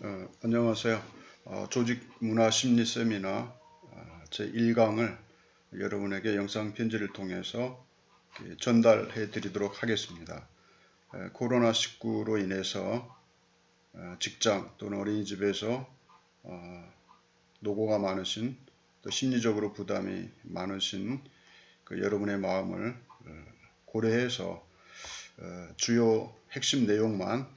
안녕하세요. 조직 문화 심리 세미나 제 1강을 여러분에게 영상 편지를 통해서 전달해 드리도록 하겠습니다. 코로나19로 인해서 직장 또는 어린이집에서 노고가 많으신, 또 심리적으로 부담이 많으신 여러분의 마음을 고려해서 주요 핵심 내용만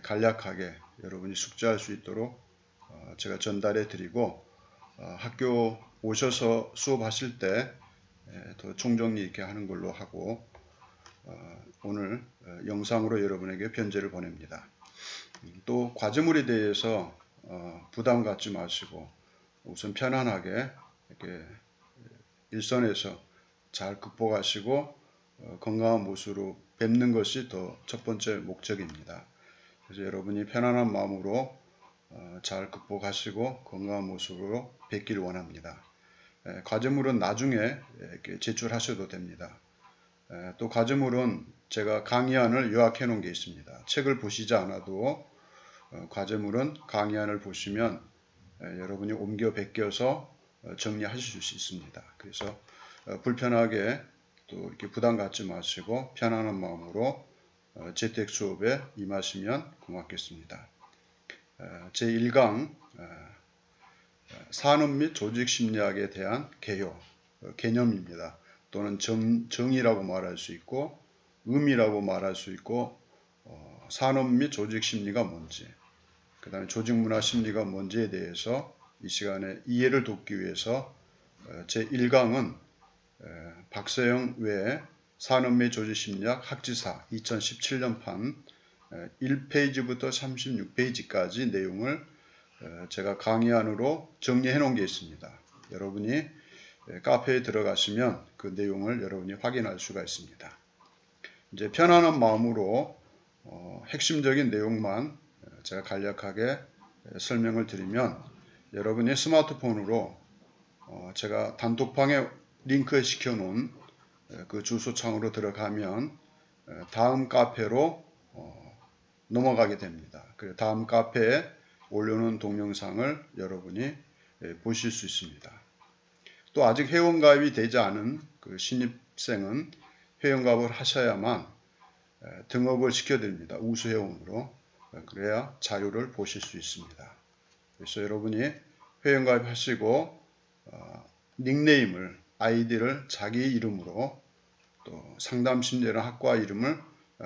간략하게 여러분이 숙지할 수 있도록 제가 전달해 드리고, 학교 오셔서 수업하실 때 더 총정리 있게 하는 걸로 하고, 오늘 영상으로 여러분에게 편지를 보냅니다. 또 과제물에 대해서 부담 갖지 마시고 우선 편안하게 이렇게 일선에서 잘 극복하시고 건강한 모습으로 뵙는 것이 더 첫 번째 목적입니다. 그래서 여러분이 편안한 마음으로 잘 극복하시고 건강한 모습으로 뵙기를 원합니다. 과제물은 나중에 이렇게 제출하셔도 됩니다. 또 과제물은 제가 강의안을 요약해 놓은 게 있습니다. 책을 보시지 않아도 과제물은 강의안을 보시면 여러분이 옮겨 베껴서 정리하실 수 있습니다. 그래서 불편하게 또 이렇게 부담 갖지 마시고 편안한 마음으로 재택 수업에 임하시면 고맙겠습니다. 제1강 산업 및 조직 심리학에 대한 개요, 개념입니다. 또는 정의라고 말할 수 있고 의미라고 말할 수 있고 산업 및 조직 심리가 뭔지, 그 다음에 조직 문화 심리가 뭔지에 대해서 이 시간에 이해를 돕기 위해서 제1강은 박세영 외에 산업 및 조직 심리학 학지사 2017년판 1페이지부터 36페이지까지 내용을 제가 강의안으로 정리해 놓은 게 있습니다. 여러분이 카페에 들어가시면 그 내용을 여러분이 확인할 수가 있습니다. 이제 편안한 마음으로 핵심적인 내용만 제가 간략하게 설명을 드리면, 여러분이 스마트폰으로 제가 단톡방에 링크 시켜 놓은 그 주소창으로 들어가면 다음 카페로 넘어가게 됩니다. 그리고 다음 카페에 올려놓은 동영상을 여러분이 보실 수 있습니다. 또 아직 회원가입이 되지 않은 그 신입생은 회원가입을 하셔야만 등업을 시켜드립니다. 우수회원으로. 그래야 자료를 보실 수 있습니다. 그래서 여러분이 회원가입하시고 닉네임을, 아이디를 자기 이름으로, 또 상담심리라는 학과 이름을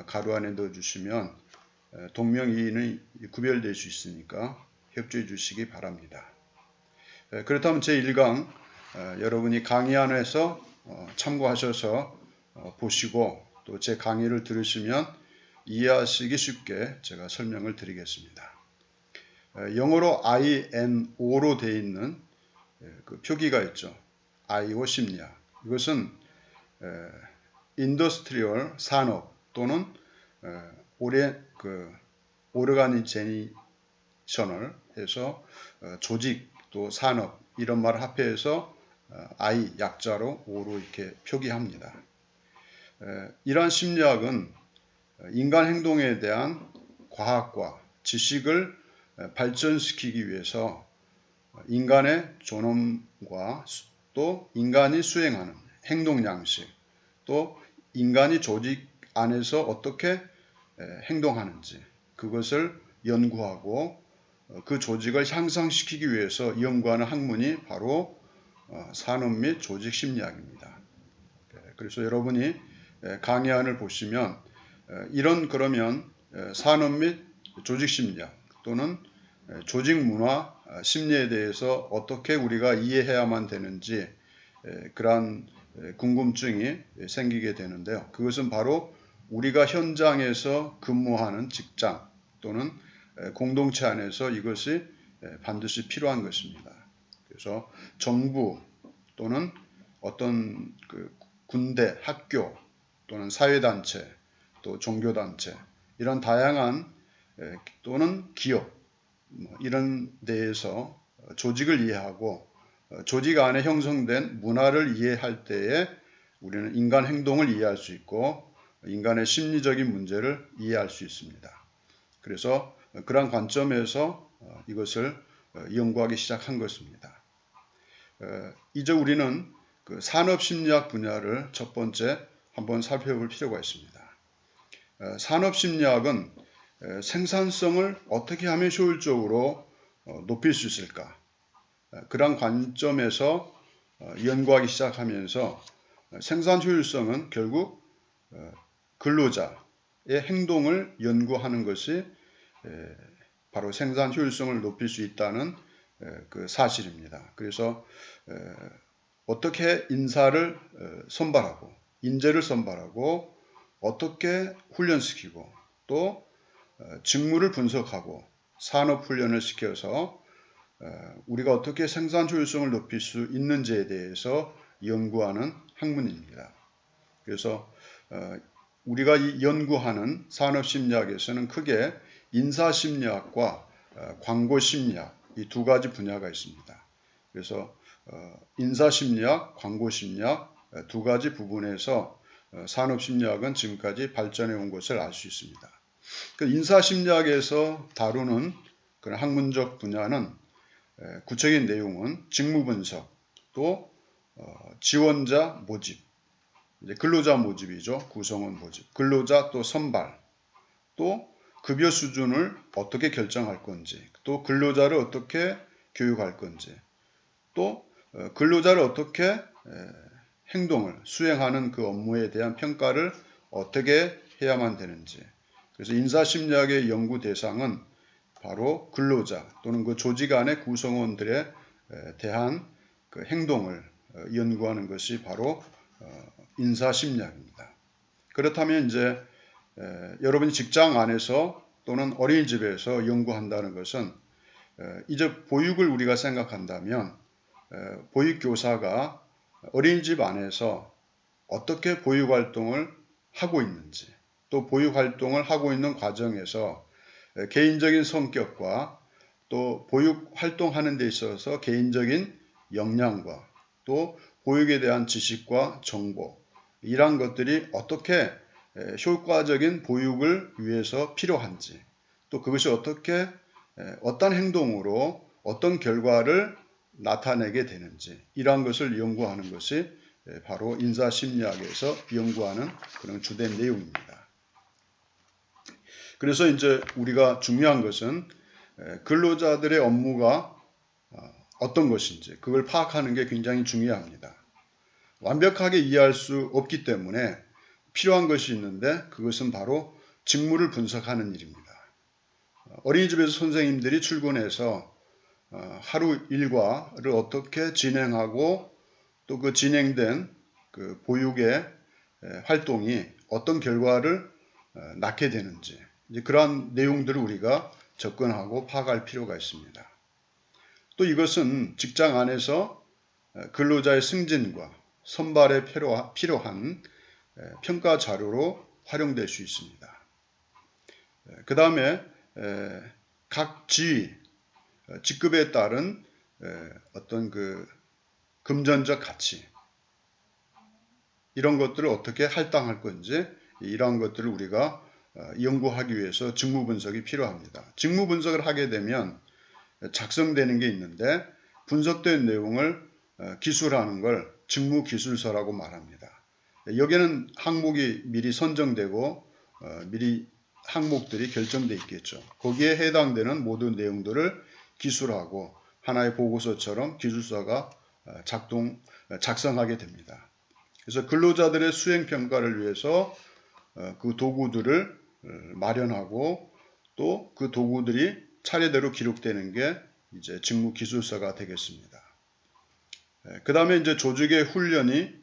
가로 안에 넣어주시면 동명이인이 구별될 수 있으니까 협조해 주시기 바랍니다. 그렇다면 제1강 여러분이 강의안에서 참고하셔서 보시고 또 제 강의를 들으시면 이해하시기 쉽게 제가 설명을 드리겠습니다. 영어로 INO로 되어 있는 그 표기가 있죠. IO 심리학. 이것은 인더스트리얼 산업 또는 오르가니제이션을 해서 조직 또 산업 이런 말을 합해서 I 약자로 O로 이렇게 표기합니다. 이러한 심리학은 인간 행동에 대한 과학과 지식을 발전시키기 위해서 인간의 존엄과 또 인간이 수행하는 행동 양식, 또 인간이 조직 안에서 어떻게 행동하는지 그것을 연구하고 그 조직을 향상시키기 위해서 연구하는 학문이 바로 산업 및 조직 심리학입니다. 그래서 여러분이 강의안을 보시면 그러면 산업 및 조직 심리학 또는 조직 문화 심리에 대해서 어떻게 우리가 이해해야만 되는지 그러한 궁금증이 생기게 되는데요. 그것은 바로 우리가 현장에서 근무하는 직장 또는 공동체 안에서 이것이 반드시 필요한 것입니다. 그래서 정부 또는 어떤 군대, 학교 또는 사회단체, 또 종교단체 이런 다양한 또는 기업 이런 데에서 조직을 이해하고 조직 안에 형성된 문화를 이해할 때에 우리는 인간 행동을 이해할 수 있고 인간의 심리적인 문제를 이해할 수 있습니다. 그래서 그러한 관점에서 이것을 연구하기 시작한 것입니다. 이제 우리는 그 산업심리학 분야를 첫 번째 한번 살펴볼 필요가 있습니다. 산업심리학은 생산성을 어떻게 하면 효율적으로 높일 수 있을까? 그런 관점에서 연구하기 시작하면서 생산 효율성은 결국 근로자의 행동을 연구하는 것이 바로 생산 효율성을 높일 수 있다는 그 사실입니다. 그래서 어떻게 인사를 선발하고 인재를 선발하고 어떻게 훈련시키고 또 직무를 분석하고 산업 훈련을 시켜서 우리가 어떻게 생산 효율성을 높일 수 있는지에 대해서 연구하는 학문입니다. 그래서 우리가 연구하는 산업심리학에서는 크게 인사심리학과 광고심리학 이 두 가지 분야가 있습니다. 그래서 인사심리학, 광고심리학 두 가지 부분에서 산업심리학은 지금까지 발전해 온 것을 알 수 있습니다. 그 인사심리학에서 다루는 그런 학문적 분야는 구체적인 내용은 직무분석, 또 지원자 모집, 이제 근로자 모집이죠. 구성원 모집, 근로자 또 선발, 또 급여 수준을 어떻게 결정할 건지, 또 근로자를 어떻게 교육할 건지, 또 근로자를 어떻게 행동을 수행하는 그 업무에 대한 평가를 어떻게 해야만 되는지. 그래서 인사심리학의 연구 대상은 바로 근로자 또는 그 조직 안의 구성원들에 대한 그 행동을 연구하는 것이 바로 인사심리학입니다. 그렇다면 이제 여러분이 직장 안에서 또는 어린이집에서 연구한다는 것은 이제 보육을 우리가 생각한다면 보육교사가 어린이집 안에서 어떻게 보육활동을 하고 있는지, 또 보육활동을 하고 있는 과정에서 개인적인 성격과 또 보육활동하는 데 있어서 개인적인 역량과 또 보육에 대한 지식과 정보, 이러한 것들이 어떻게 효과적인 보육을 위해서 필요한지, 또 그것이 어떻게 어떤 행동으로 어떤 결과를 나타내게 되는지, 이러한 것을 연구하는 것이 바로 인사심리학에서 연구하는 그런 주된 내용입니다. 그래서 이제 우리가 중요한 것은 근로자들의 업무가 어떤 것인지 그걸 파악하는 게 굉장히 중요합니다. 완벽하게 이해할 수 없기 때문에 필요한 것이 있는데 그것은 바로 직무를 분석하는 일입니다. 어린이집에서 선생님들이 출근해서 하루 일과를 어떻게 진행하고 또 그 진행된 그 보육의 활동이 어떤 결과를 낳게 되는지, 이제 그러한 내용들을 우리가 접근하고 파악할 필요가 있습니다. 또 이것은 직장 안에서 근로자의 승진과 선발에 필요한 평가 자료로 활용될 수 있습니다. 그 다음에 각 지위, 직급에 따른 어떤 그 금전적 가치, 이런 것들을 어떻게 할당할 건지, 이러한 것들을 우리가 연구하기 위해서 직무 분석이 필요합니다. 직무 분석을 하게 되면 작성되는 게 있는데 분석된 내용을 기술하는 걸 직무 기술서라고 말합니다. 여기에는 항목이 미리 선정되고 미리 항목들이 결정되어 있겠죠. 거기에 해당되는 모든 내용들을 기술하고 하나의 보고서처럼 기술서가 작성하게 됩니다. 그래서 근로자들의 수행평가를 위해서 그 도구들을 마련하고 또 그 도구들이 차례대로 기록되는 게 이제 직무 기술서가 되겠습니다. 그 다음에 이제 조직의 훈련이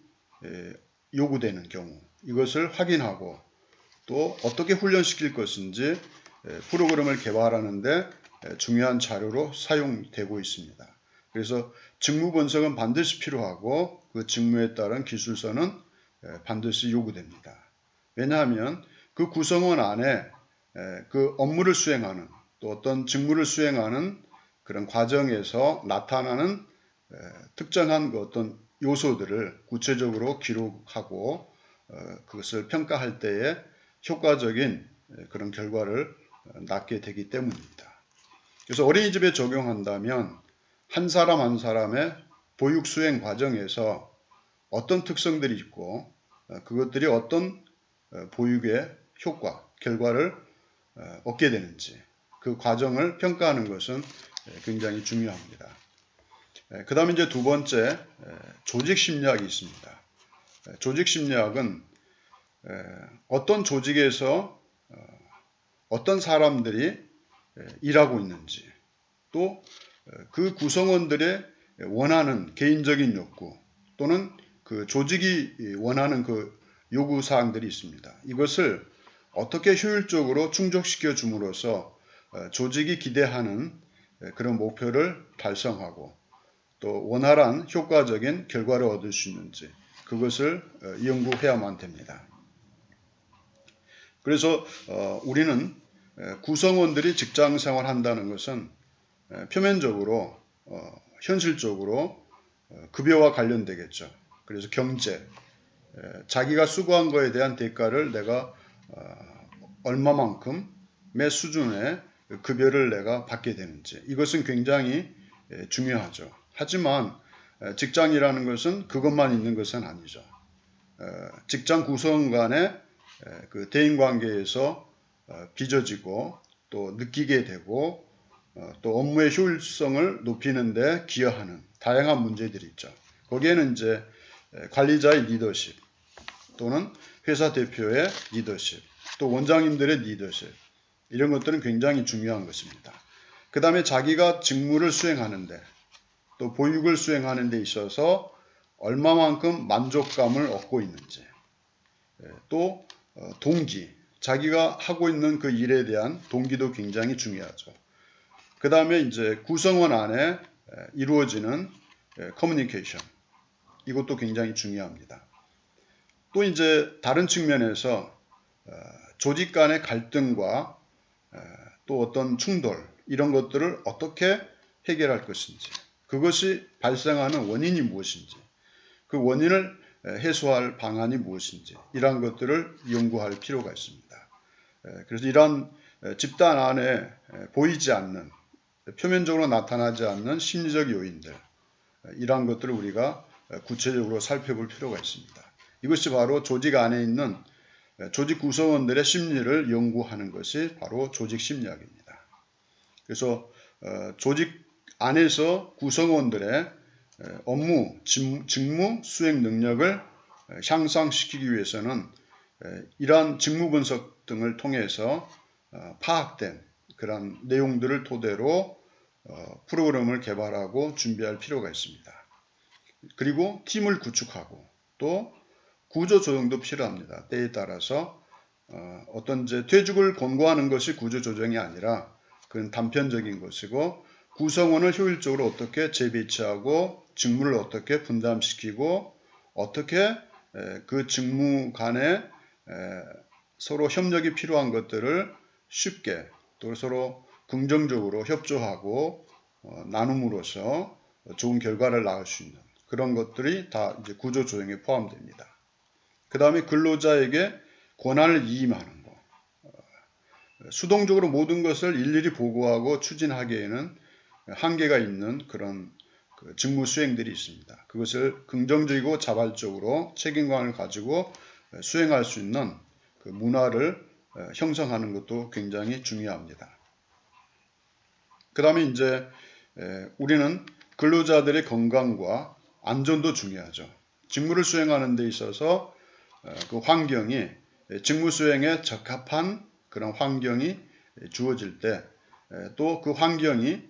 요구되는 경우 이것을 확인하고 또 어떻게 훈련시킬 것인지 프로그램을 개발하는데 중요한 자료로 사용되고 있습니다. 그래서 직무 분석은 반드시 필요하고 그 직무에 따른 기술서는 반드시 요구됩니다. 왜냐하면 그 구성원 안에 그 업무를 수행하는 또 어떤 직무를 수행하는 그런 과정에서 나타나는 특정한 그 어떤 요소들을 구체적으로 기록하고 그것을 평가할 때에 효과적인 그런 결과를 낳게 되기 때문입니다. 그래서 어린이집에 적용한다면 한 사람 한 사람의 보육 수행 과정에서 어떤 특성들이 있고 그것들이 어떤 보육의 효과, 결과를 얻게 되는지 그 과정을 평가하는 것은 굉장히 중요합니다. 그 다음에 이제 두 번째 조직 심리학이 있습니다. 조직 심리학은 어떤 조직에서 어떤 사람들이 일하고 있는지 또 그 구성원들의 원하는 개인적인 욕구 또는 그 조직이 원하는 그 요구사항들이 있습니다. 이것을 어떻게 효율적으로 충족시켜 줌으로써 조직이 기대하는 그런 목표를 달성하고 또 원활한 효과적인 결과를 얻을 수 있는지 그것을 연구해야만 됩니다. 그래서 우리는 구성원들이 직장 생활한다는 것은 표면적으로 현실적으로 급여와 관련되겠죠. 그래서 경제, 자기가 수고한 거에 대한 대가를 내가 얼마만큼의 수준의 급여를 내가 받게 되는지 이것은 굉장히 중요하죠. 하지만 직장이라는 것은 그것만 있는 것은 아니죠. 직장 구성원 간의 그 대인관계에서 빚어지고 또 느끼게 되고 또 업무의 효율성을 높이는 데 기여하는 다양한 문제들이 있죠. 거기에는 이제 관리자의 리더십 또는 회사 대표의 리더십 또 원장님들의 리더십 이런 것들은 굉장히 중요한 것입니다. 그 다음에 자기가 직무를 수행하는데 또 보육을 수행하는 데 있어서 얼마만큼 만족감을 얻고 있는지 또 동기, 자기가 하고 있는 그 일에 대한 동기도 굉장히 중요하죠. 그 다음에 이제 구성원 안에 이루어지는 커뮤니케이션 이것도 굉장히 중요합니다. 또 이제 다른 측면에서 조직 간의 갈등과 또 어떤 충돌 이런 것들을 어떻게 해결할 것인지 그것이 발생하는 원인이 무엇인지 그 원인을 해소할 방안이 무엇인지 이러한 것들을 연구할 필요가 있습니다. 그래서 이러한 집단 안에 보이지 않는 표면적으로 나타나지 않는 심리적 요인들 이러한 것들을 우리가 구체적으로 살펴볼 필요가 있습니다. 이것이 바로 조직 안에 있는 조직 구성원들의 심리를 연구하는 것이 바로 조직 심리학입니다. 그래서 조직 안에서 구성원들의 업무, 직무 수행 능력을 향상시키기 위해서는 이러한 직무 분석 등을 통해서 파악된 그런 내용들을 토대로 프로그램을 개발하고 준비할 필요가 있습니다. 그리고 팀을 구축하고 또 구조 조정도 필요합니다. 때에 따라서 어떤 이제 퇴직을 권고하는 것이 구조 조정이 아니라 그건 단편적인 것이고 구성원을 효율적으로 어떻게 재배치하고 직무를 어떻게 분담시키고 어떻게 그 직무 간에 서로 협력이 필요한 것들을 쉽게 또 서로 긍정적으로 협조하고 나눔으로써 좋은 결과를 낳을 수 있는 그런 것들이 다 이제 구조 조정에 포함됩니다. 그 다음에 근로자에게 권한을 위임하는 것. 수동적으로 모든 것을 일일이 보고하고 추진하기에는 한계가 있는 그런 직무 수행들이 있습니다. 그것을 긍정적이고 자발적으로 책임감을 가지고 수행할 수 있는 그 문화를 형성하는 것도 굉장히 중요합니다. 그 다음에 이제 우리는 근로자들의 건강과 안전도 중요하죠. 직무를 수행하는 데 있어서 그 환경이 직무 수행에 적합한 그런 환경이 주어질 때 또 그 환경이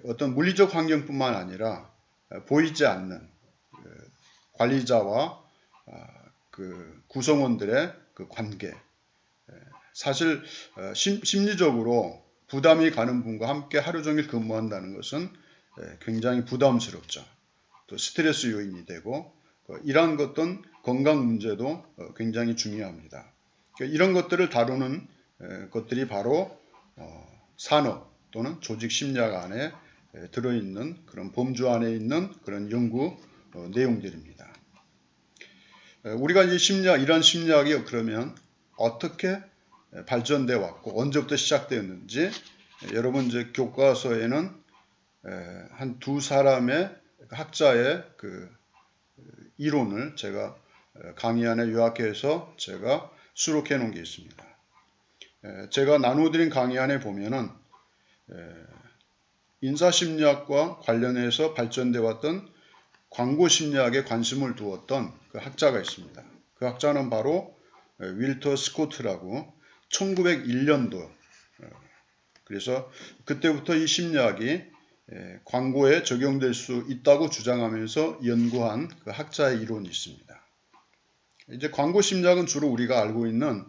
어떤 물리적 환경뿐만 아니라 보이지 않는 관리자와 그 구성원들의 그 관계 사실 심리적으로 부담이 가는 분과 함께 하루 종일 근무한다는 것은 굉장히 부담스럽죠. 또 스트레스 요인이 되고 이러한 것은 건강 문제도 굉장히 중요합니다. 이런 것들을 다루는 것들이 바로 산업 또는 조직 심리학 안에 들어있는 그런 범주 안에 있는 그런 연구 내용들입니다. 우리가 이제 이런 심리학이 그러면 어떻게 발전돼 왔고 언제부터 시작되었는지 여러분 이제 교과서에는 한 두 사람의 학자의 그 이론을 제가 강의 안에 요약해서 제가 수록해 놓은 게 있습니다. 제가 나눠드린 강의 안에 보면은 인사심리학과 관련해서 발전돼 왔던 광고심리학에 관심을 두었던 그 학자가 있습니다. 그 학자는 바로 윌터 스코트라고 1901년도 그래서 그때부터 이 심리학이 광고에 적용될 수 있다고 주장하면서 연구한 그 학자의 이론이 있습니다. 이제 광고 심리학은 주로 우리가 알고 있는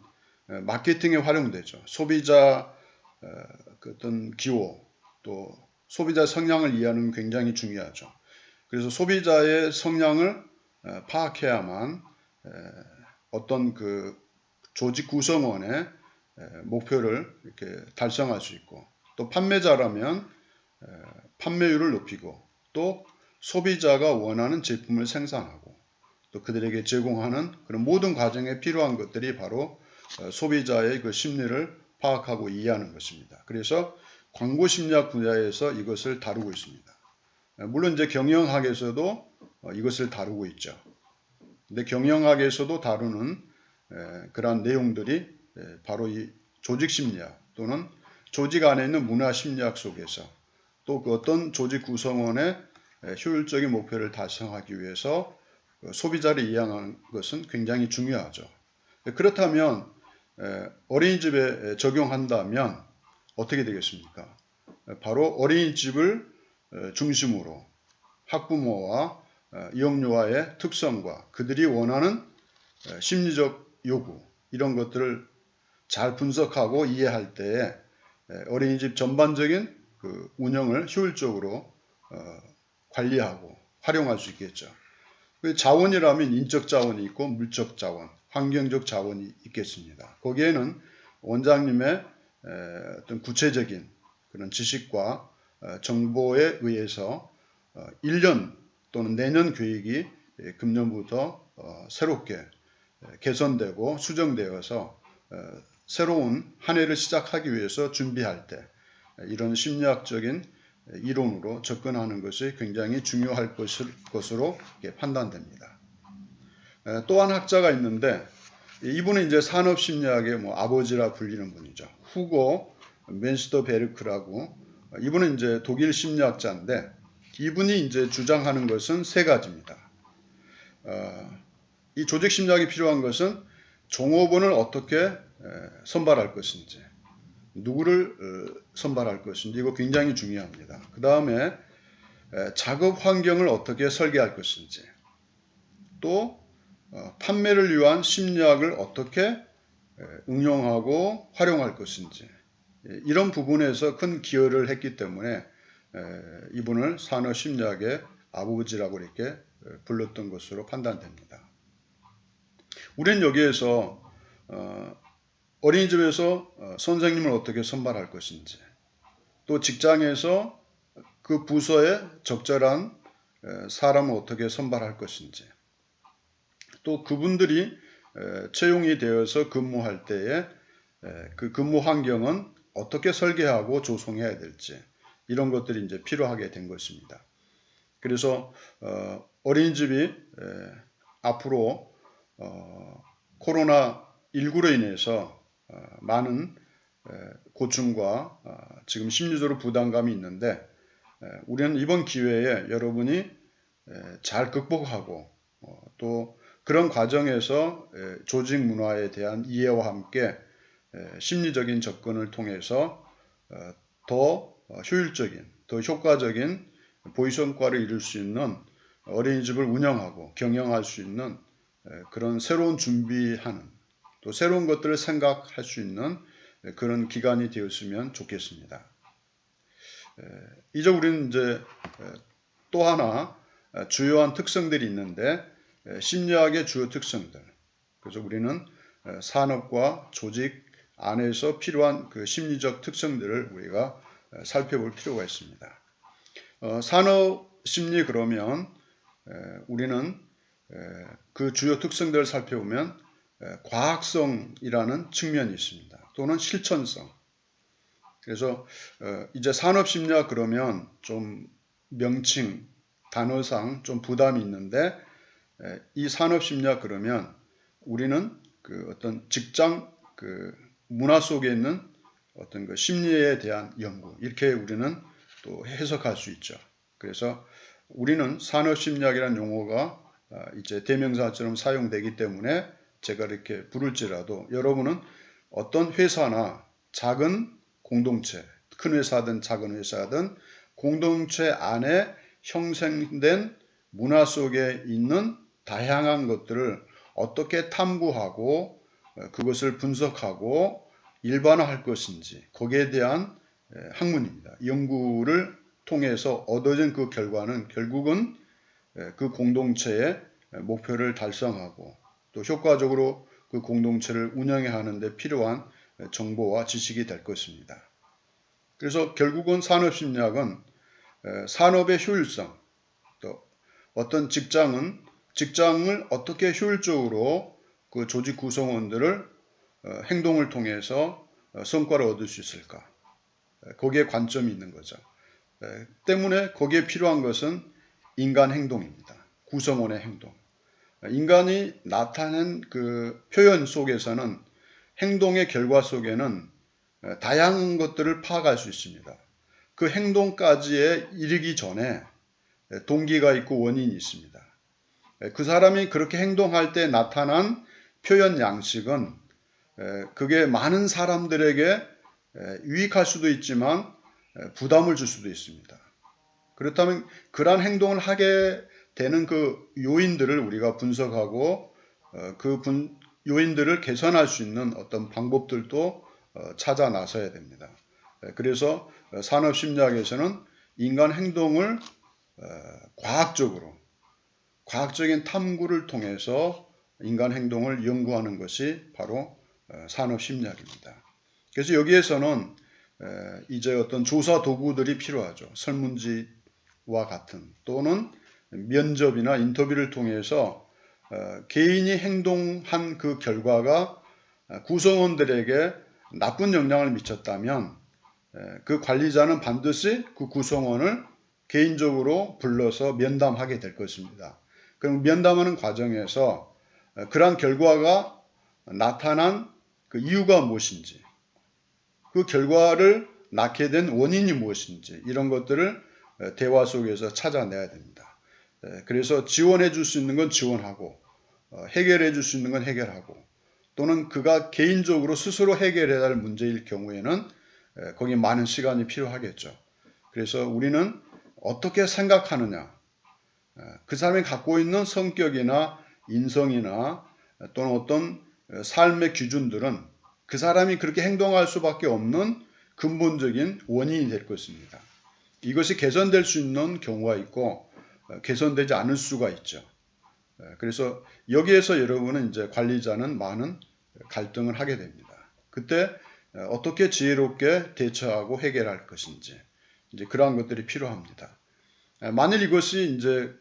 마케팅에 활용되죠. 소비자 어떤 기호 또 소비자 성향을 이해하는 게 굉장히 중요하죠. 그래서 소비자의 성향을 파악해야만 어떤 그 조직 구성원의 목표를 이렇게 달성할 수 있고 또 판매자라면 판매율을 높이고 또 소비자가 원하는 제품을 생산하고 또 그들에게 제공하는 그런 모든 과정에 필요한 것들이 바로 소비자의 그 심리를 파악하고 이해하는 것입니다. 그래서 광고 심리학 분야에서 이것을 다루고 있습니다. 물론 이제 경영학에서도 이것을 다루고 있죠. 근데 경영학에서도 다루는 그러한 내용들이 바로 이 조직 심리학 또는 조직 안에 있는 문화 심리학 속에서 또 그 어떤 조직 구성원의 효율적인 목표를 달성하기 위해서 소비자를 이해하는 것은 굉장히 중요하죠. 그렇다면 어린이집에 적용한다면 어떻게 되겠습니까? 바로 어린이집을 중심으로 학부모와 이용료와의 특성과 그들이 원하는 심리적 요구 이런 것들을 잘 분석하고 이해할 때에 어린이집 전반적인 그 운영을 효율적으로 관리하고 활용할 수 있겠죠. 그 자원이라면 인적 자원이 있고 물적 자원, 환경적 자원이 있겠습니다. 거기에는 원장님의 어떤 구체적인 그런 지식과 정보에 의해서 1년 또는 내년 계획이 금년부터 새롭게 개선되고 수정되어서 새로운 한 해를 시작하기 위해서 준비할 때 이런 심리학적인 이론으로 접근하는 것이 굉장히 중요할 것으로 판단됩니다. 또 한 학자가 있는데 이분은 이제 산업심리학의 아버지라 불리는 분이죠. 후고 맨스터베르크라고 이분은 이제 독일 심리학자인데 이분이 이제 주장하는 것은 세 가지입니다. 이 조직 심리학이 필요한 것은 종업원을 어떻게 선발할 것인지 누구를 선발할 것인지 이거 굉장히 중요합니다. 그 다음에 작업 환경을 어떻게 설계할 것인지 또 판매를 위한 심리학을 어떻게 응용하고 활용할 것인지 이런 부분에서 큰 기여를 했기 때문에 이분을 산업심리학의 아버지라고 이렇게 불렀던 것으로 판단됩니다. 우리는 여기에서 어린이집에서 선생님을 어떻게 선발할 것인지 또 직장에서 그 부서에 적절한 사람을 어떻게 선발할 것인지 또 그분들이 채용이 되어서 근무할 때에 그 근무 환경은 어떻게 설계하고 조성해야 될지 이런 것들이 이제 필요하게 된 것입니다. 그래서 어린이집이 앞으로 코로나19로 인해서 많은 고충과 지금 심리적으로 부담감이 있는데 우리는 이번 기회에 여러분이 잘 극복하고 또 그런 과정에서 조직 문화에 대한 이해와 함께 심리적인 접근을 통해서 더 효율적인, 더 효과적인 보이성과를 이룰 수 있는 어린이집을 운영하고 경영할 수 있는 그런 새로운 준비하는 또 새로운 것들을 생각할 수 있는 그런 기간이 되었으면 좋겠습니다. 이제 우리는 이제 또 하나 주요한 특성들이 있는데 심리학의 주요 특성들. 그래서 우리는 산업과 조직 안에서 필요한 그 심리적 특성들을 우리가 살펴볼 필요가 있습니다. 산업 심리 그러면 우리는 그 주요 특성들을 살펴보면 과학성이라는 측면이 있습니다. 또는 실천성. 그래서 이제 산업심리학 그러면 좀 명칭, 단어상 좀 부담이 있는데 이 산업심리학 그러면 우리는 그 어떤 직장 그 문화 속에 있는 어떤 그 심리에 대한 연구 이렇게 우리는 또 해석할 수 있죠. 그래서 우리는 산업심리학이라는 용어가 이제 대명사처럼 사용되기 때문에 제가 이렇게 부를지라도 여러분은 어떤 회사나 작은 공동체, 큰 회사든 작은 회사든 공동체 안에 형성된 문화 속에 있는 다양한 것들을 어떻게 탐구하고 그것을 분석하고 일반화할 것인지 거기에 대한 학문입니다. 연구를 통해서 얻어진 그 결과는 결국은 그 공동체의 목표를 달성하고 또 효과적으로 그 공동체를 운영해야 하는데 필요한 정보와 지식이 될 것입니다. 그래서 결국은 산업심리학은 산업의 효율성, 또 어떤 직장을 어떻게 효율적으로 그 조직 구성원들을 행동을 통해서 성과를 얻을 수 있을까? 거기에 관점이 있는 거죠. 때문에 거기에 필요한 것은 인간 행동입니다. 구성원의 행동. 인간이 나타낸 그 표현 속에서는 행동의 결과 속에는 다양한 것들을 파악할 수 있습니다. 그 행동까지에 이르기 전에 동기가 있고 원인이 있습니다. 그 사람이 그렇게 행동할 때 나타난 표현 양식은 그게 많은 사람들에게 유익할 수도 있지만 부담을 줄 수도 있습니다. 그렇다면 그러한 행동을 하게 되는 그 요인들을 우리가 분석하고 그 요인들을 개선할 수 있는 어떤 방법들도 찾아 나서야 됩니다. 그래서 산업심리학에서는 인간 행동을 과학적인 탐구를 통해서 인간 행동을 연구하는 것이 바로 산업심리학입니다. 그래서 여기에서는 이제 어떤 조사 도구들이 필요하죠. 설문지와 같은 또는 면접이나 인터뷰를 통해서 개인이 행동한 그 결과가 구성원들에게 나쁜 영향을 미쳤다면 그 관리자는 반드시 그 구성원을 개인적으로 불러서 면담하게 될 것입니다. 그럼 면담하는 과정에서 그러한 결과가 나타난 그 이유가 무엇인지, 그 결과를 낳게 된 원인이 무엇인지 이런 것들을 대화 속에서 찾아내야 됩니다. 그래서 지원해 줄 수 있는 건 지원하고 해결해 줄 수 있는 건 해결하고 또는 그가 개인적으로 스스로 해결해야 할 문제일 경우에는 거기에 많은 시간이 필요하겠죠. 그래서 우리는 어떻게 생각하느냐, 그 사람이 갖고 있는 성격이나 인성이나 또는 어떤 삶의 기준들은 그 사람이 그렇게 행동할 수밖에 없는 근본적인 원인이 될 것입니다. 이것이 개선될 수 있는 경우가 있고 개선되지 않을 수가 있죠. 그래서 여기에서 여러분은 이제 관리자는 많은 갈등을 하게 됩니다. 그때 어떻게 지혜롭게 대처하고 해결할 것인지 이제 그러한 것들이 필요합니다. 만일 이것이 이제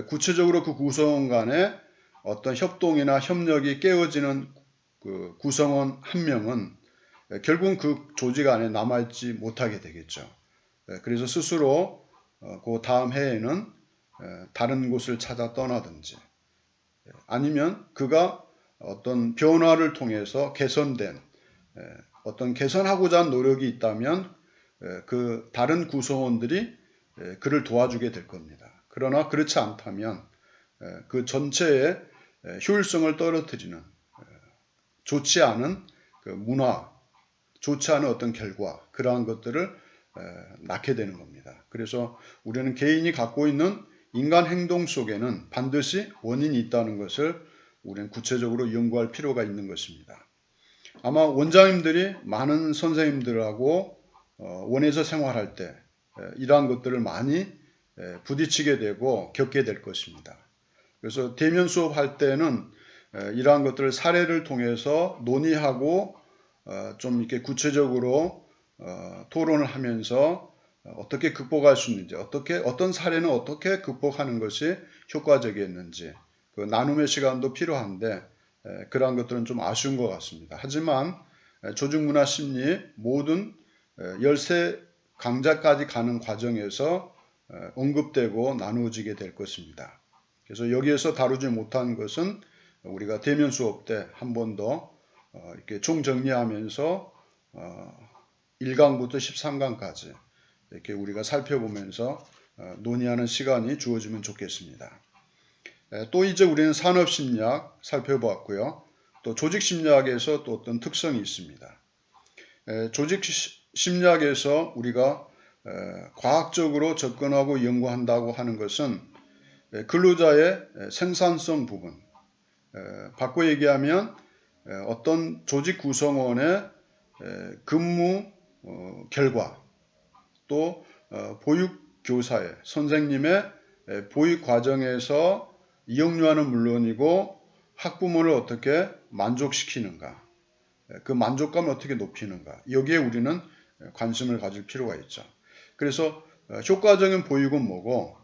구체적으로 그 구성원 간에 어떤 협동이나 협력이 깨어지는 그 구성원 한 명은 결국은 그 조직 안에 남아있지 못하게 되겠죠. 그래서 스스로 그 다음 해에는 다른 곳을 찾아 떠나든지 아니면 그가 어떤 변화를 통해서 개선된 어떤 개선하고자 하는 노력이 있다면 그 다른 구성원들이 그를 도와주게 될 겁니다. 그러나 그렇지 않다면 그 전체의 효율성을 떨어뜨리는 좋지 않은 그 문화, 좋지 않은 어떤 결과 그러한 것들을 낳게 되는 겁니다. 그래서 우리는 개인이 갖고 있는 인간 행동 속에는 반드시 원인이 있다는 것을 우리는 구체적으로 연구할 필요가 있는 것입니다. 아마 원장님들이 많은 선생님들하고 원에서 생활할 때 이러한 것들을 많이 부딪히게 되고 겪게 될 것입니다. 그래서 대면 수업할 때는 이러한 것들을 사례를 통해서 논의하고 좀 이렇게 구체적으로 토론을 하면서 어떻게 극복할 수 있는지, 어떤 사례는 어떻게 극복하는 것이 효과적이었는지 그 나눔의 시간도 필요한데 그러한 것들은 좀 아쉬운 것 같습니다. 하지만 조직문화 심리 모든 13강좌까지 가는 과정에서 언급되고 나누어지게 될 것입니다. 그래서 여기에서 다루지 못한 것은 우리가 대면 수업 때 한 번 더 이렇게 총정리하면서 1강부터 13강까지 이렇게 우리가 살펴보면서 논의하는 시간이 주어지면 좋겠습니다. 또 이제 우리는 산업심리학 살펴보았고요. 또 조직심리학에서 또 어떤 특성이 있습니다. 조직심리학에서 우리가 과학적으로 접근하고 연구한다고 하는 것은 근로자의 생산성 부분, 바꿔 얘기하면 어떤 조직 구성원의 근무 결과, 또 보육교사의 선생님의 보육 과정에서 이용료는 물론이고 학부모를 어떻게 만족시키는가, 그 만족감을 어떻게 높이는가, 여기에 우리는 관심을 가질 필요가 있죠. 그래서 효과적인 보육은 뭐고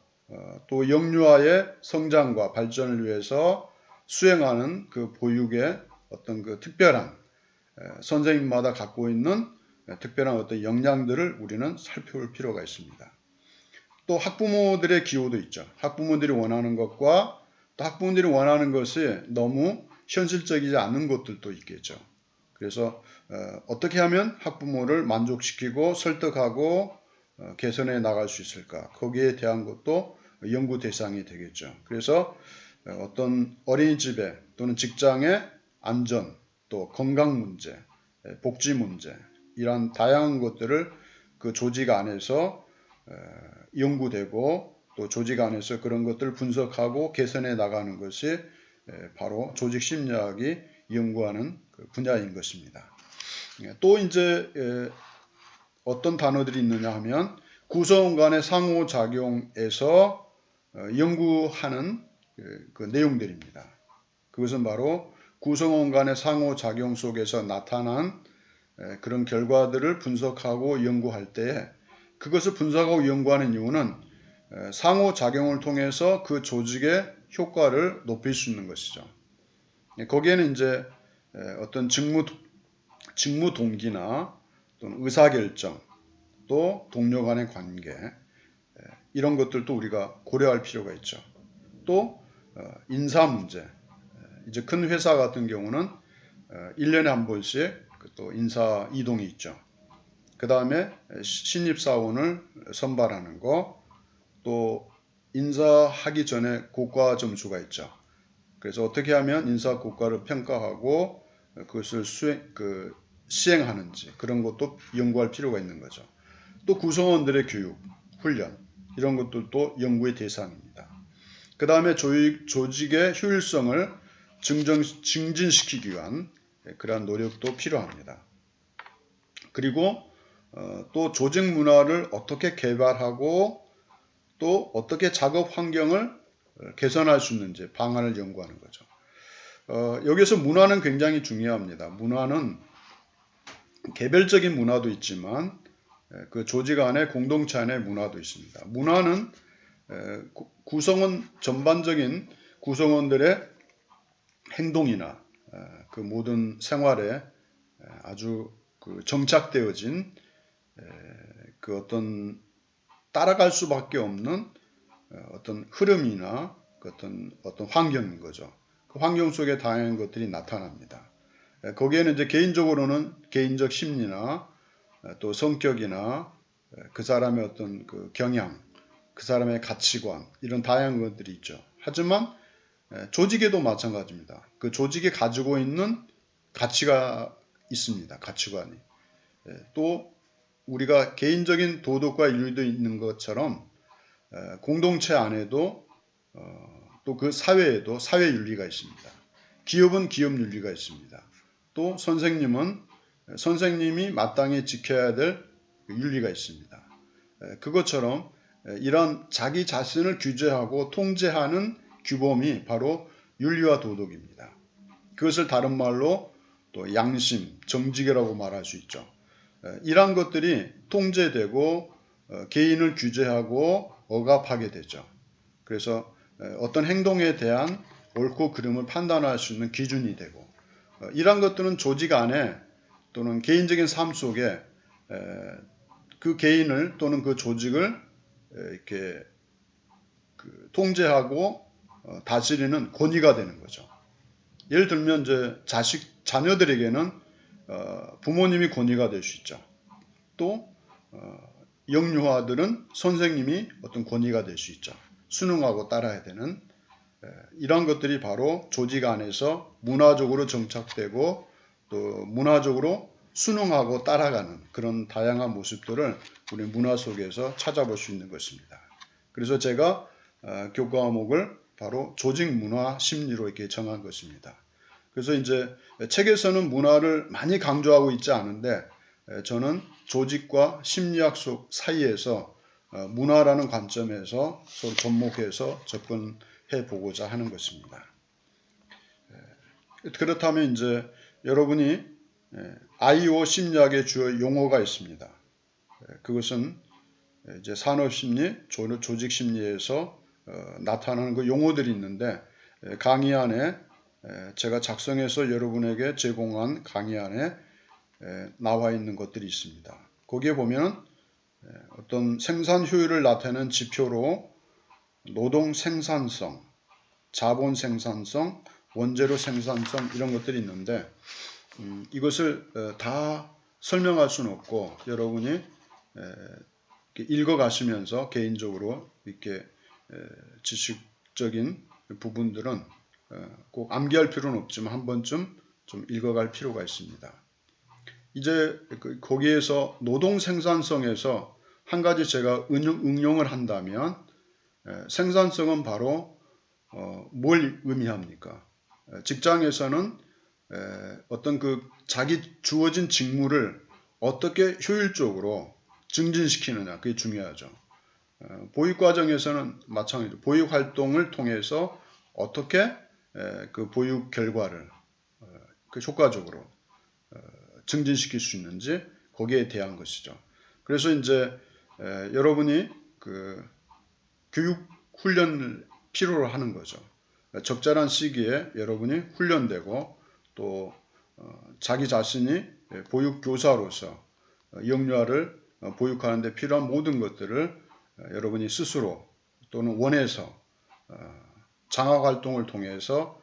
또 영유아의 성장과 발전을 위해서 수행하는 그 보육의 어떤 그 특별한 선생님마다 갖고 있는 특별한 어떤 역량들을 우리는 살펴볼 필요가 있습니다. 또 학부모들의 기호도 있죠. 학부모들이 원하는 것과 또 학부모들이 원하는 것이 너무 현실적이지 않은 것들도 있겠죠. 그래서 어떻게 하면 학부모를 만족시키고 설득하고 개선해 나갈 수 있을까? 거기에 대한 것도 연구 대상이 되겠죠. 그래서 어떤 어린이집에 또는 직장의 안전, 또 건강 문제, 복지 문제, 이런 다양한 것들을 그 조직 안에서 연구되고 또 조직 안에서 그런 것들을 분석하고 개선해 나가는 것이 바로 조직 심리학이 연구하는 분야인 것입니다. 또 이제 어떤 단어들이 있느냐 하면 구성원 간의 상호작용에서 연구하는 그 내용들입니다. 그것은 바로 구성원 간의 상호작용 속에서 나타난 그런 결과들을 분석하고 연구할 때에 그것을 분석하고 연구하는 이유는 상호작용을 통해서 그 조직의 효과를 높일 수 있는 것이죠. 거기에는 이제 어떤 직무 동기나 또는 의사결정, 또 동료 간의 관계, 이런 것들도 우리가 고려할 필요가 있죠. 또 인사 문제, 이제 큰 회사 같은 경우는 1년에 한 번씩 또 인사 이동이 있죠. 그 다음에 신입사원을 선발하는 거, 또 인사하기 전에 고과 점수가 있죠. 그래서 어떻게 하면 인사 고과를 평가하고 그것을 시행하는지 그런 것도 연구할 필요가 있는 거죠. 또 구성원들의 교육, 훈련 이런 것들도 연구의 대상입니다. 그 다음에 조직의 효율성을 증진시키기 위한 그러한 노력도 필요합니다. 그리고 또 조직 문화를 어떻게 개발하고 또 어떻게 작업 환경을 개선할 수 있는지 방안을 연구하는 거죠. 여기서 문화는 굉장히 중요합니다. 문화는 개별적인 문화도 있지만 그 조직 안에 공동체 안에 문화도 있습니다. 문화는 구성원 전반적인 구성원들의 행동이나 그 모든 생활에 아주 그 정착되어진 그 어떤 따라갈 수밖에 없는 어떤 흐름이나 그 어떤 환경인 거죠. 그 환경 속에 다양한 것들이 나타납니다. 거기에는 이제 개인적으로는 개인적 심리나 또 성격이나 그 사람의 어떤 그 경향, 그 사람의 가치관 이런 다양한 것들이 있죠. 하지만 조직에도 마찬가지입니다. 그 조직이 가지고 있는 가치가 있습니다. 가치관이. 또 우리가 개인적인 도덕과 윤리도 있는 것처럼 공동체 안에도 또 그 사회에도 사회 윤리가 있습니다. 기업은 기업 윤리가 있습니다. 또 선생님은 선생님이 마땅히 지켜야 될 윤리가 있습니다. 그것처럼 이런 자기 자신을 규제하고 통제하는 규범이 바로 윤리와 도덕입니다. 그것을 다른 말로 또 양심, 정직이라고 말할 수 있죠. 이러한 것들이 통제되고 개인을 규제하고 억압하게 되죠. 그래서 어떤 행동에 대한 옳고 그름을 판단할 수 있는 기준이 되고 이러한 것들은 조직 안에 또는 개인적인 삶 속에 그 개인을 또는 그 조직을 이렇게 통제하고 다스리는 권위가 되는 거죠. 예를 들면 이제 자녀들에게는 부모님이 권위가 될 수 있죠. 또 영유아들은 선생님이 어떤 권위가 될 수 있죠. 순응하고 따라야 되는 이런 것들이 바로 조직 안에서 문화적으로 정착되고 또 문화적으로 순응하고 따라가는 그런 다양한 모습들을 우리 문화 속에서 찾아볼 수 있는 것입니다. 그래서 제가 교과 과목을 바로 조직 문화 심리로 이렇게 정한 것입니다. 그래서 이제 책에서는 문화를 많이 강조하고 있지 않은데 저는 조직과 심리학 속 사이에서 문화라는 관점에서 서로 접목해서 접근해 보고자 하는 것입니다. 그렇다면 이제 여러분이 IO 심리학의 주요 용어가 있습니다. 그것은 이제 산업심리, 조직심리에서 나타나는 그 용어들이 있는데 강의 안에 제가 작성해서 여러분에게 제공한 강의 안에 나와 있는 것들이 있습니다. 거기에 보면 어떤 생산 효율을 나타내는 지표로 노동 생산성, 자본 생산성, 원재료 생산성 이런 것들이 있는데 이것을 다 설명할 수는 없고 여러분이 읽어가시면서 개인적으로 이렇게 지식적인 부분들은 꼭 암기할 필요는 없지만 한 번쯤 좀 읽어갈 필요가 있습니다. 이제 거기에서 노동 생산성에서 한 가지 제가 응용을 한다면 생산성은 바로 뭘 의미합니까? 직장에서는 어떤 그 자기 주어진 직무를 어떻게 효율적으로 증진시키느냐 그게 중요하죠. 보육 과정에서는 마찬가지로 보육 활동을 통해서 어떻게 그 보육 결과를 그 효과적으로 증진시킬 수 있는지 거기에 대한 것이죠. 그래서 이제 여러분이 그 교육 훈련을 필요로 하는 거죠. 적절한 시기에 여러분이 훈련되고 또 자기 자신이 보육 교사로서 영유아를 보육하는 데 필요한 모든 것들을 여러분이 스스로 또는 원해서 장학 활동을 통해서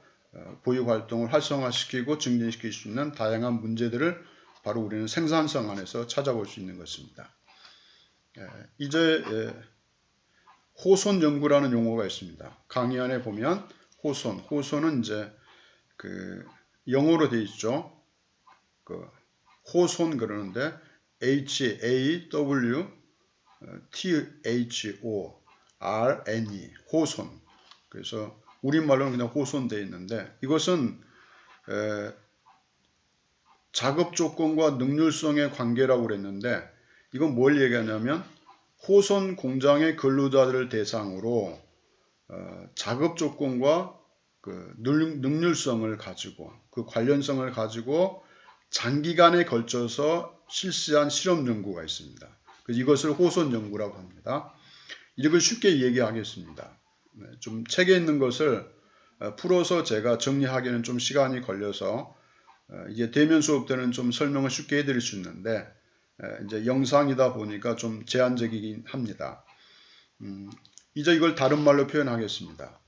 보육 활동을 활성화시키고 증진시킬 수 있는 다양한 문제들을 바로 우리는 생산성 안에서 찾아볼 수 있는 것입니다. 이제 호손 연구라는 용어가 있습니다. 강의 안에 보면 호손은 이제 그 영어로 되어 있죠. 그 호손 그러는데 HAWTHORNE 호손. 그래서 우리말로는 그냥 호손 되어 있는데 이것은 작업 조건과 능률성의 관계라고 그랬는데 이건 뭘 얘기하냐면 호손 공장의 근로자들을 대상으로 작업 조건과 그 능률성을 가지고 그 관련성을 가지고 장기간에 걸쳐서 실시한 실험 연구가 있습니다. 그래서 이것을 호손 연구라고 합니다. 이걸 쉽게 얘기하겠습니다. 좀 책에 있는 것을 풀어서 제가 정리하기에는 좀 시간이 걸려서 이제 대면 수업 때는 좀 설명을 쉽게 해드릴 수 있는데 이제 영상이다 보니까 좀 제한적이긴 합니다. 이제 이걸 다른 말로 표현하겠습니다.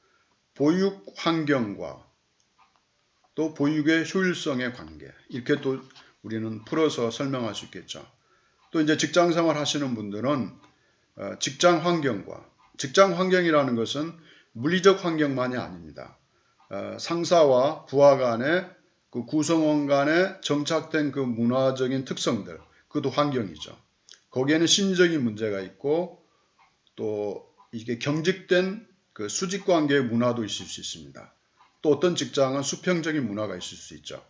보육 환경과 또 보육의 효율성의 관계 이렇게 또 우리는 풀어서 설명할 수 있겠죠. 또 이제 직장 생활 하시는 분들은 직장 환경이라는 것은 물리적 환경만이 아닙니다. 상사와 부하 간의 그 구성원 간에 정착된 그 문화적인 특성들 그것도 환경이죠. 거기에는 심리적인 문제가 있고 또 이게 경직된 그 수직관계의 문화도 있을 수 있습니다. 또 어떤 직장은 수평적인 문화가 있을 수 있죠.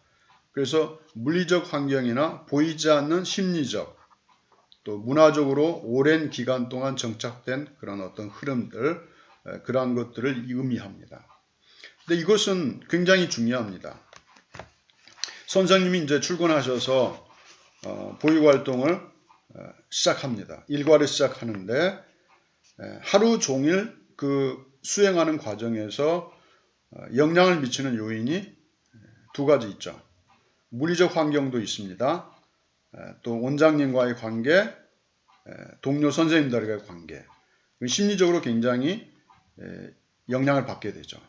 그래서 물리적 환경이나 보이지 않는 심리적 또 문화적으로 오랜 기간 동안 정착된 그런 어떤 흐름들 그러한 것들을 의미합니다. 근데 이것은 굉장히 중요합니다. 선생님이 이제 출근하셔서 보육활동을 시작합니다. 일과를 시작하는데 하루 종일 그 수행하는 과정에서 영향을 미치는 요인이 두 가지 있죠. 물리적 환경도 있습니다. 또 원장님과의 관계, 동료 선생님들과의 관계, 심리적으로 굉장히 영향을 받게 되죠.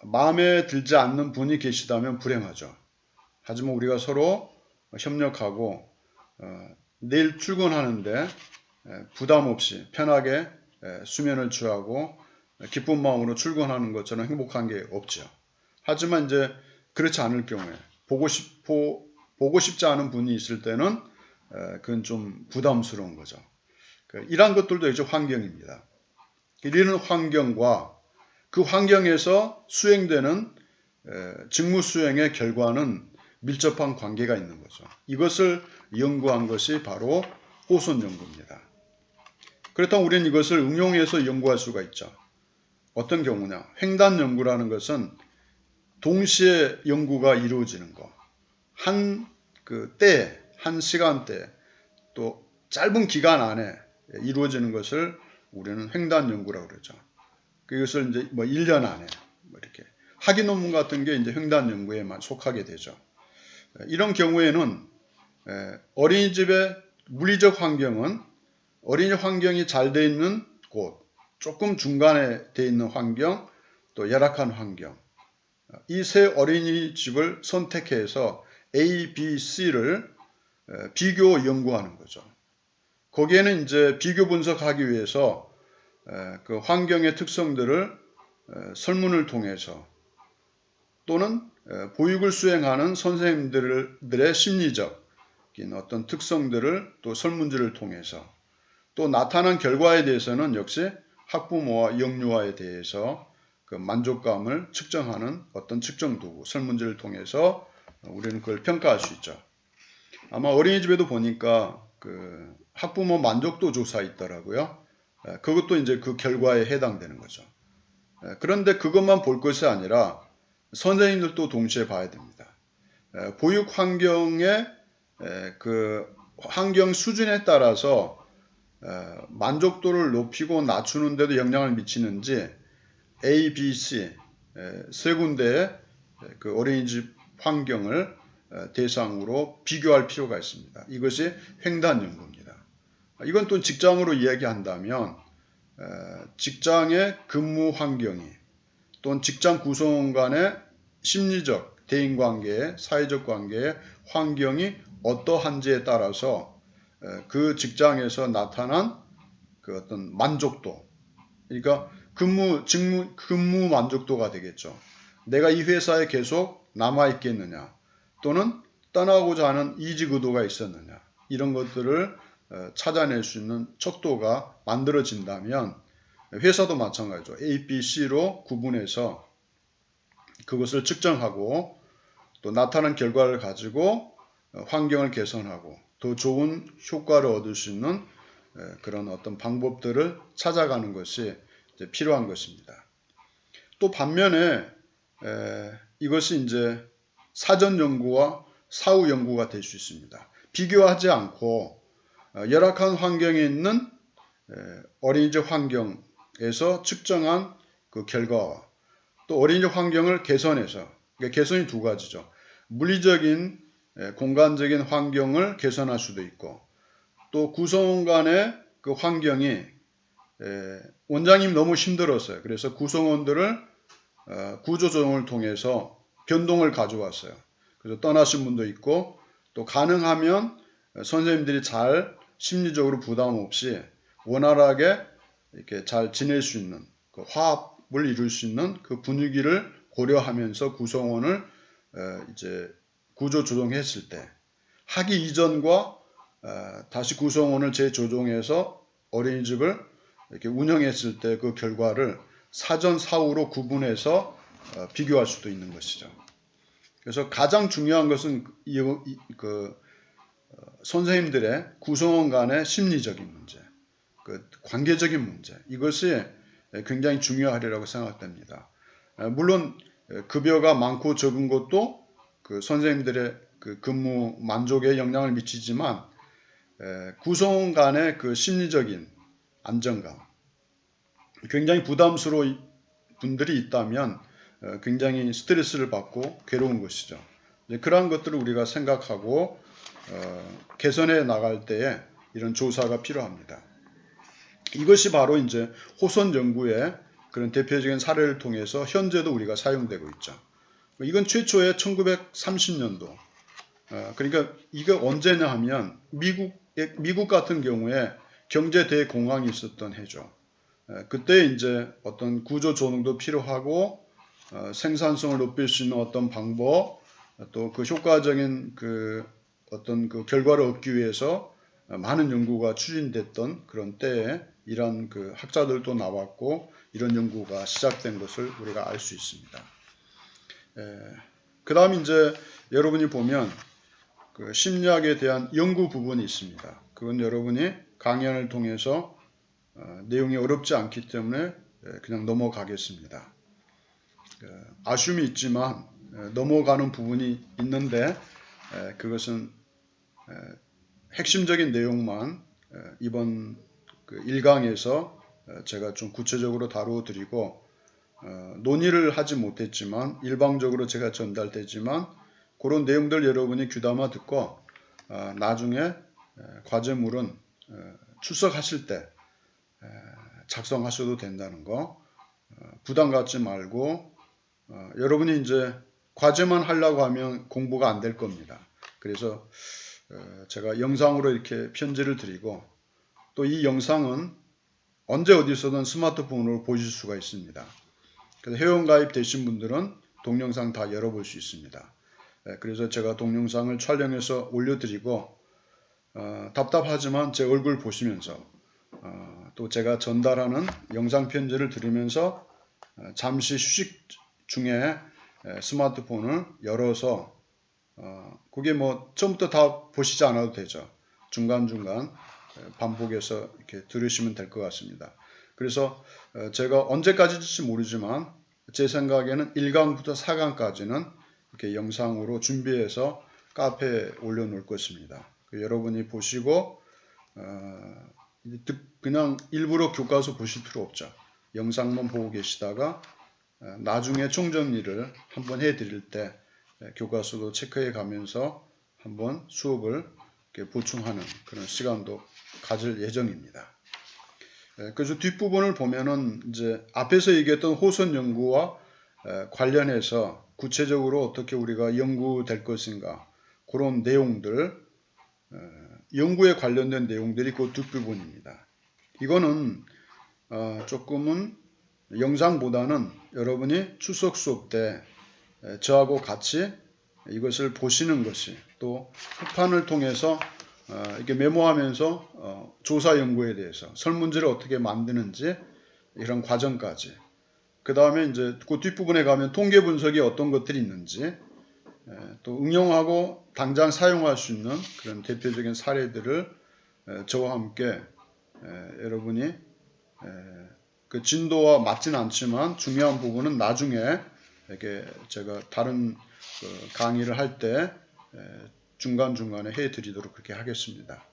마음에 들지 않는 분이 계시다면 불행하죠. 하지만 우리가 서로 협력하고 내일 출근하는데 부담 없이 편하게 수면을 취하고 기쁜 마음으로 출근하는 것처럼 행복한 게 없죠. 하지만 이제 그렇지 않을 경우에 보고 싶지 않은 분이 있을 때는 그건 좀 부담스러운 거죠. 이러한 것들도 이제 환경입니다. 이런 환경과 그 환경에서 수행되는 직무 수행의 결과는 밀접한 관계가 있는 거죠. 이것을 연구한 것이 바로 호손 연구입니다. 그렇다면 우리는 이것을 응용해서 연구할 수가 있죠. 어떤 경우냐? 횡단 연구라는 것은 동시에 연구가 이루어지는 것. 한 시간대, 또 짧은 기간 안에 이루어지는 것을 우리는 횡단 연구라고 그러죠. 그것을 이제 1년 안에 이렇게 학위 논문 같은 게 이제 횡단 연구에만 속하게 되죠. 이런 경우에는 어린이집의 물리적 환경은 어린이집 환경이 잘 돼 있는 곳, 조금 중간에 돼 있는 환경, 또 열악한 환경, 이 세 어린이집을 선택해서 A, B, C를 비교 연구하는 거죠. 거기에는 이제 비교 분석하기 위해서 그 환경의 특성들을 설문을 통해서 또는 보육을 수행하는 선생님들의 심리적인 어떤 특성들을 또 설문지를 통해서 또 나타난 결과에 대해서는 역시 학부모와 영유아에 대해서 그 만족감을 측정하는 어떤 측정 도구, 설문지를 통해서 우리는 그걸 평가할 수 있죠. 아마 어린이집에도 보니까 그 학부모 만족도 조사 있더라고요. 그것도 이제 그 결과에 해당되는 거죠. 그런데 그것만 볼 것이 아니라 선생님들도 동시에 봐야 됩니다. 보육 환경의 그 환경 수준에 따라서 만족도를 높이고 낮추는 데도 영향을 미치는지 A, B, C 세 군데의 그 어린이집 환경을 대상으로 비교할 필요가 있습니다. 이것이 횡단 연구입니다. 이건 또 직장으로 이야기한다면 직장의 근무 환경이 또는 직장 구성원 간의 심리적, 대인관계, 사회적 관계의 환경이 어떠한지에 따라서 그 직장에서 나타난 그 어떤 만족도, 그러니까 근무 만족도가 되겠죠. 내가 이 회사에 계속 남아있겠느냐, 또는 떠나고자 하는 이직 의도가 있었느냐, 이런 것들을 찾아낼 수 있는 척도가 만들어진다면 회사도 마찬가지죠. A, B, C로 구분해서 그것을 측정하고 또 나타난 결과를 가지고 환경을 개선하고 더 좋은 효과를 얻을 수 있는 그런 어떤 방법들을 찾아가는 것이 이제 필요한 것입니다. 또 반면에 이것이 이제 사전 연구와 사후 연구가 될 수 있습니다. 비교하지 않고 열악한 환경에 있는 어린이집 환경에서 측정한 그 결과와 또 어린이집 환경을 개선해서, 그러니까 개선이 두 가지죠. 물리적인 공간적인 환경을 개선할 수도 있고 또 구성원 간의 그 환경이 원장님이 너무 힘들었어요. 그래서 구성원들을 구조조정을 통해서 변동을 가져왔어요. 그래서 떠나신 분도 있고 또 가능하면 선생님들이 잘 심리적으로 부담 없이 원활하게 이렇게 잘 지낼 수 있는 그 화합을 이룰 수 있는 그 분위기를 고려하면서 구성원을 이제 구조 조정했을 때 하기 이전과 다시 구성원을 재조정해서 어린이집을 이렇게 운영했을 때 그 결과를 사전 사후로 구분해서 비교할 수도 있는 것이죠. 그래서 가장 중요한 것은 선생님들의 구성원 간의 심리적인 문제, 그 관계적인 문제, 이것이 굉장히 중요하리라고 생각됩니다. 물론 급여가 많고 적은 것도 그 선생님들의 그 근무 만족에 영향을 미치지만 구성원 간의 그 심리적인 안정감, 굉장히 분들이 있다면 굉장히 스트레스를 받고 괴로운 것이죠. 그러한 것들을 우리가 생각하고 개선해 나갈 때에 이런 조사가 필요합니다. 이것이 바로 이제 호선 연구의 그런 대표적인 사례를 통해서 현재도 우리가 사용되고 있죠. 이건 최초의 1930년도. 그러니까 이거 언제냐 하면 미국 같은 경우에 경제 대공황이 있었던 해죠. 그때 이제 어떤 구조 조정도 필요하고 생산성을 높일 수 있는 어떤 방법, 또 그 효과적인 그 어떤 그 결과를 얻기 위해서 많은 연구가 추진됐던 그런 때에 이런 그 학자들도 나왔고 이런 연구가 시작된 것을 우리가 알 수 있습니다. 그 다음 이제 여러분이 보면 그 심리학에 대한 연구 부분이 있습니다. 그건 여러분이 강연을 통해서 내용이 어렵지 않기 때문에 그냥 넘어가겠습니다. 아쉬움이 있지만 넘어가는 부분이 있는데 그것은 핵심적인 내용만 이번 그 1강에서 제가 좀 구체적으로 다루어 드리고 논의를 하지 못했지만 일방적으로 제가 전달되지만 그런 내용들 여러분이 귀담아 듣고 나중에 과제물은 출석하실 때 작성하셔도 된다는 거 부담 갖지 말고 여러분이 이제 과제만 하려고 하면 공부가 안 될 겁니다. 그래서 제가 영상으로 이렇게 편지를 드리고 또 이 영상은 언제 어디서든 스마트폰으로 보실 수가 있습니다. 그래서 회원가입 되신 분들은 동영상 다 열어볼 수 있습니다. 그래서 제가 동영상을 촬영해서 올려드리고 답답하지만 제 얼굴 보시면서 또 제가 전달하는 영상 편지를 들으면서 잠시 휴식 중에 스마트폰을 열어서 그게 뭐 처음부터 다 보시지 않아도 되죠. 중간중간 반복해서 이렇게 들으시면 될 것 같습니다. 그래서 제가 언제까지일지 모르지만 제 생각에는 1강부터 4강까지는 이렇게 영상으로 준비해서 카페에 올려놓을 것입니다. 여러분이 보시고 그냥 일부러 교과서 보실 필요 없죠. 영상만 보고 계시다가 나중에 총정리를 한번 해드릴 때 교과서도 체크해 가면서 한번 수업을 보충하는 그런 시간도 가질 예정입니다. 그래서 뒷부분을 보면은 이제 앞에서 얘기했던 호선 연구와 관련해서 구체적으로 어떻게 우리가 연구될 것인가 그런 내용들 연구에 관련된 내용들이 그 뒷부분입니다. 이거는 조금은 영상보다는 여러분이 출석 수업 때 저하고 같이 이것을 보시는 것이 또 학판을 통해서 이렇게 메모하면서 조사 연구에 대해서 설문지를 어떻게 만드는지 이런 과정까지 그 다음에 이제 그 뒷부분에 가면 통계 분석이 어떤 것들이 있는지 또 응용하고 당장 사용할 수 있는 그런 대표적인 사례들을 저와 함께 여러분이 그 진도와 맞지는 않지만 중요한 부분은 나중에 이렇게 제가 다른 강의를 할 때 중간중간에 해드리도록 그렇게 하겠습니다.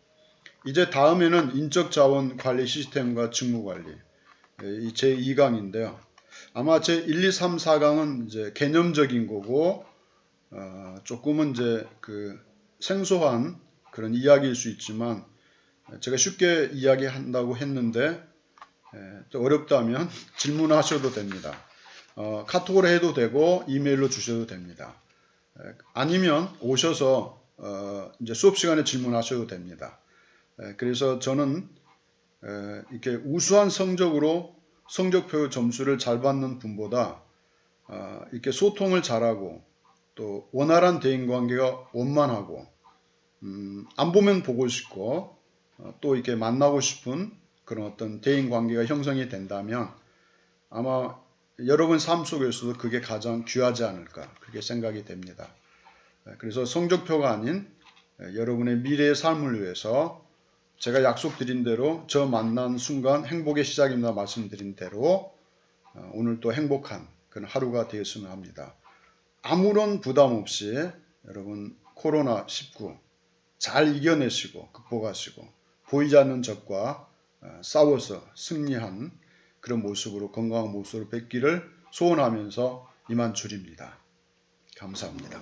이제 다음에는 인적자원 관리 시스템과 직무관리 제 2강인데요. 아마 제 1, 2, 3, 4강은 이제 개념적인 거고 조금은 이제 그 생소한 그런 이야기일 수 있지만 제가 쉽게 이야기한다고 했는데 또 어렵다면 질문하셔도 됩니다. 카톡으로 해도 되고 이메일로 주셔도 됩니다. 아니면 오셔서 이제 수업 시간에 질문하셔도 됩니다. 그래서 저는 이렇게 우수한 성적으로 성적표 점수를 잘 받는 분보다 이렇게 소통을 잘하고 또 원활한 대인관계가 원만하고 안 보면 보고 싶고 또 이렇게 만나고 싶은 그런 어떤 대인관계가 형성이 된다면 아마 여러분 삶 속에서도 그게 가장 귀하지 않을까 그렇게 생각이 됩니다. 그래서 성적표가 아닌 여러분의 미래의 삶을 위해서 제가 약속드린 대로 저 만난 순간 행복의 시작입니다 말씀드린 대로 오늘 또 행복한 그런 하루가 되었으면 합니다. 아무런 부담 없이 여러분 코로나19 잘 이겨내시고 극복하시고 보이지 않는 적과 싸워서 승리한 그런 모습으로 건강한 모습으로 뵙기를 소원하면서 이만 줄입니다. 감사합니다.